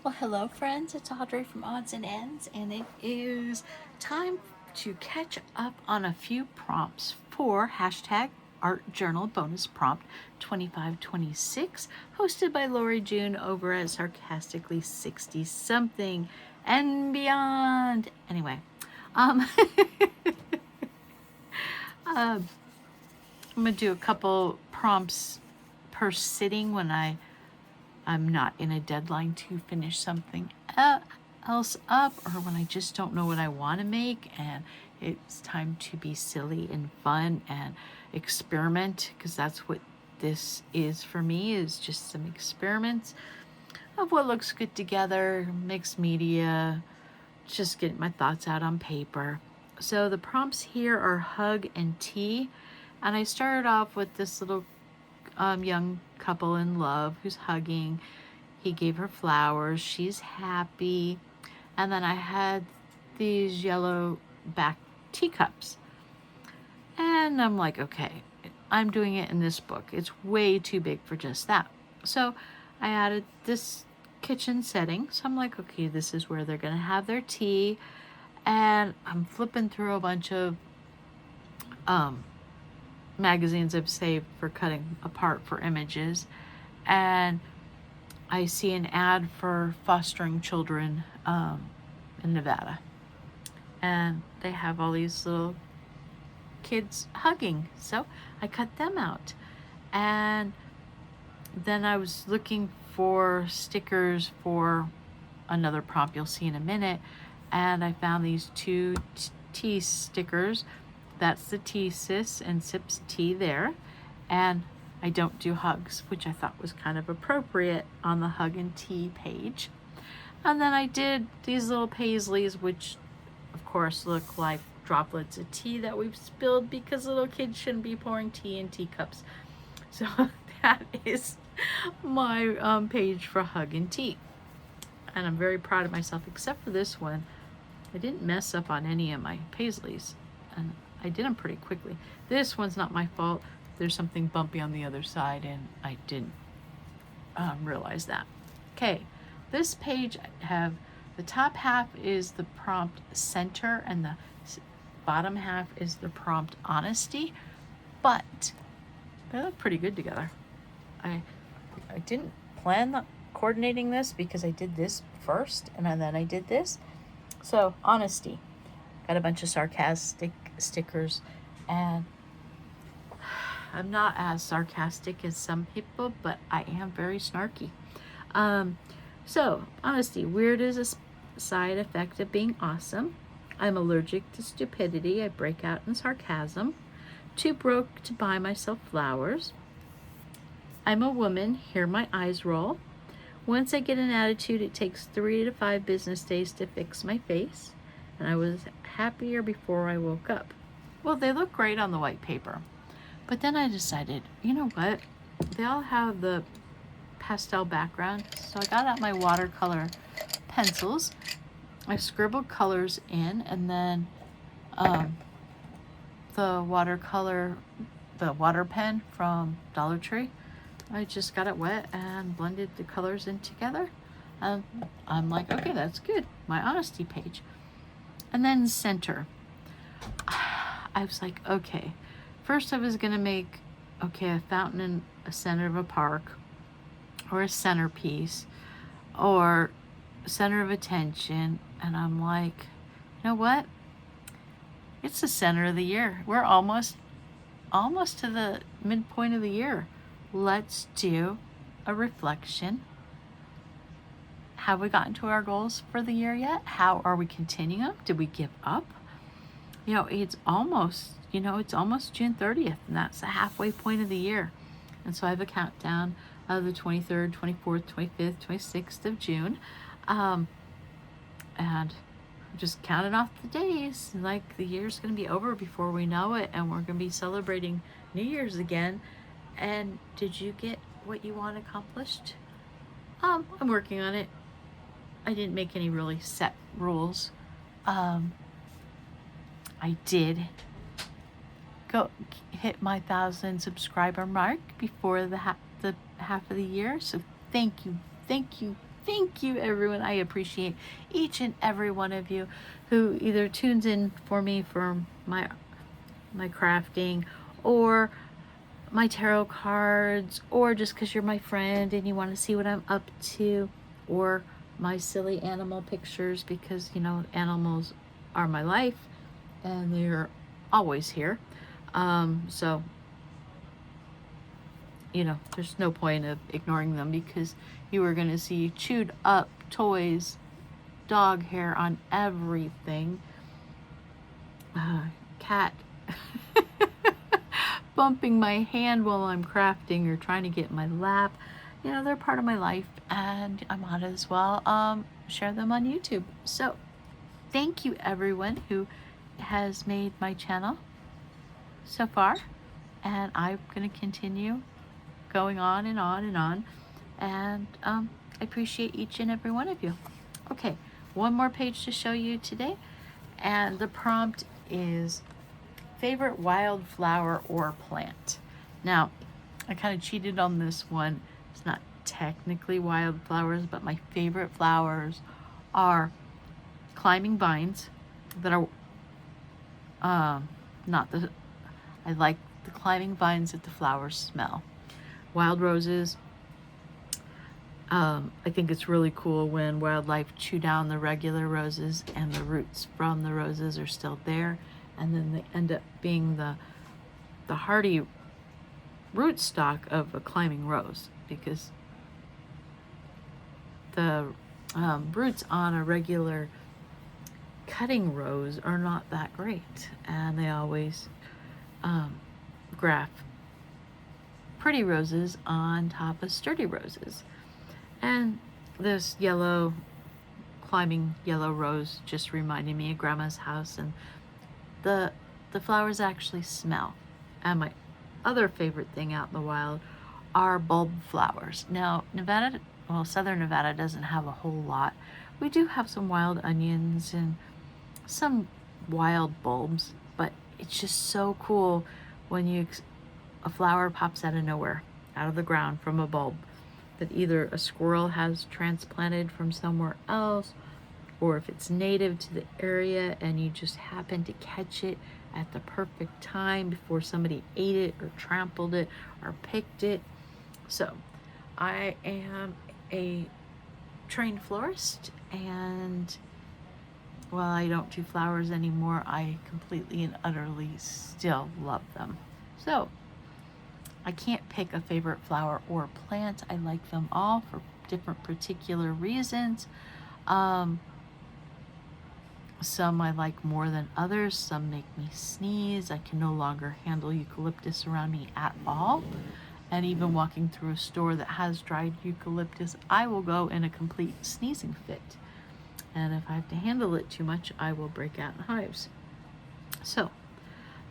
Well, hello, friends. It's Audrey from Odds and Ends, and it is time to catch up on a few prompts for hashtag Art Journal Bonus Prompt 2526, hosted by Lori June over at Sarcastically 60 something and beyond. Anyway, um, I'm gonna do a couple prompts per sitting when I'm not in a deadline to finish something else up, or when I just don't know what I want to make and it's time to be silly and fun and experiment, because that's what this is for me, is just some experiments of what looks good together, mixed media, just getting my thoughts out on paper. So the prompts here are hug and tea, and I started off with this little young couple in love who's hugging. He gave her flowers. She's happy. And then I had these yellow back teacups. And I'm like, okay, I'm doing it in this book. It's way too big for just that. So I added this kitchen setting. So I'm like, okay, this is where they're going to have their tea. And I'm flipping through a bunch of magazines I've saved for cutting apart for images, and I see an ad for fostering children in Nevada, and they have all these little kids hugging, so I cut them out. And then I was looking for stickers for another prompt you'll see in a minute, and I found these two tea stickers. That's the tea sis and sips tea there. And I don't do hugs, which I thought was kind of appropriate on the hug and tea page. And then I did these little paisleys, which of course look like droplets of tea that we've spilled, because little kids shouldn't be pouring tea in teacups. So that is my page for hug and tea. And I'm very proud of myself, except for this one. I didn't mess up on any of my paisleys, and I did them pretty quickly. This one's not my fault. There's something bumpy on the other side, and I didn't realize that. Okay, this page the top half is the prompt center, and the bottom half is the prompt honesty, but they look pretty good together. I didn't plan coordinating this, because I did this first and then I did this. So honesty, got a bunch of sarcastic stickers, and I'm not as sarcastic as some people, but I am very snarky. So honesty, weird is a side effect of being awesome. I'm allergic to stupidity. I break out in sarcasm. Too broke to buy myself flowers. I'm a woman. Hear my eyes roll. Once I get an attitude, it takes 3 to 5 business days to fix my face. And I was happier before I woke up. Well, they look great on the white paper. But then I decided, you know what? They all have the pastel background. So I got out my watercolor pencils. I scribbled colors in, and then the water pen from Dollar Tree, I just got it wet and blended the colors in together. And I'm like, okay, that's good. My honesty page. And then center. I was like, okay. First I was going to make, a fountain in a center of a park, or a centerpiece, or center of attention. And I'm like, you know what? It's the center of the year. We're almost to the midpoint of the year. Let's do a reflection. Have we gotten to our goals for the year yet? How are we continuing them? Did we give up? It's almost June 30th, and that's the halfway point of the year. And so I have a countdown of the 23rd, 24th, 25th, 26th of June. And I'm just counting off the days. Like, the year's going to be over before we know it, and we're going to be celebrating New Year's again. And did you get what you want accomplished? I'm working on it. I didn't make any really set rules. I did go hit my 1,000 subscriber mark before the half of the year. So thank you thank you, everyone. I appreciate each and every one of you who either tunes in for me for my crafting, or my tarot cards, or just because you're my friend and you want to see what I'm up to, or my silly animal pictures, because you know animals are my life and they're always here. So you know, there's no point of ignoring them, because you are going to see chewed up toys, dog hair on everything, cat bumping my hand while I'm crafting or trying to get in my lap. You know, they're part of my life, and I might as well share them on YouTube. So thank you, everyone who has made my channel so far, and I'm going to continue going on and on and on, and I appreciate each and every one of you. Okay, one more page to show you today, and the prompt is favorite wildflower or plant. Now, I kind of cheated on this one. It's not technically wildflowers, but my favorite flowers are climbing vines that are not the, I like the climbing vines that the flowers smell. Wild roses, I think it's really cool when wildlife chew down the regular roses and the roots from the roses are still there, and then they end up being the hardy rootstock of a climbing rose, because the roots on a regular cutting rose are not that great, and they always graft pretty roses on top of sturdy roses. And this yellow, climbing yellow rose just reminded me of Grandma's house, and the flowers actually smell. And my other favorite thing out in the wild are bulb flowers. Now, Nevada, well, southern Nevada doesn't have a whole lot. We do have some wild onions and some wild bulbs, but it's just so cool when a flower pops out of nowhere, out of the ground from a bulb, that either a squirrel has transplanted from somewhere else, or if it's native to the area and you just happen to catch it at the perfect time before somebody ate it or trampled it or picked it. So I am a trained florist, and while I don't do flowers anymore, I completely and utterly still love them. So I can't pick a favorite flower or plant. I like them all for different particular reasons. Some I like more than others. Some make me sneeze. I can no longer handle eucalyptus around me at all. And even walking through a store that has dried eucalyptus, I will go in a complete sneezing fit. And if I have to handle it too much, I will break out in hives. So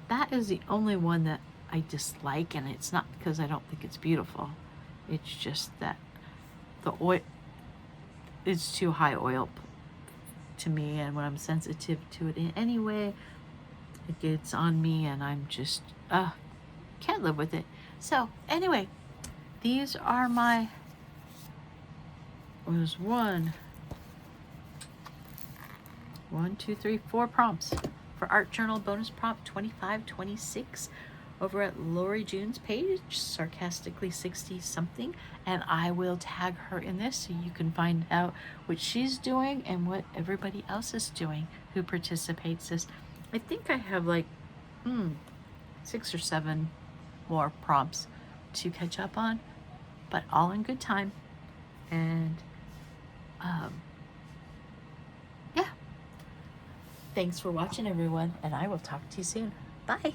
that is the only one that I dislike, and it's not because I don't think it's beautiful. It's just that the oil, it's too high oil to me, and when I'm sensitive to it in any way, it gets on me, and I'm just can't live with it. So anyway, these are my, was one, two, three, 4 prompts for Art Journal bonus prompt 2526 over at Lori June's page, sarcastically 60 something, and I will tag her in this so you can find out what she's doing and what everybody else is doing who participates this. I think I have like 6 or 7 more prompts to catch up on, but all in good time. And yeah, thanks for watching, everyone, and I will talk to you soon. Bye.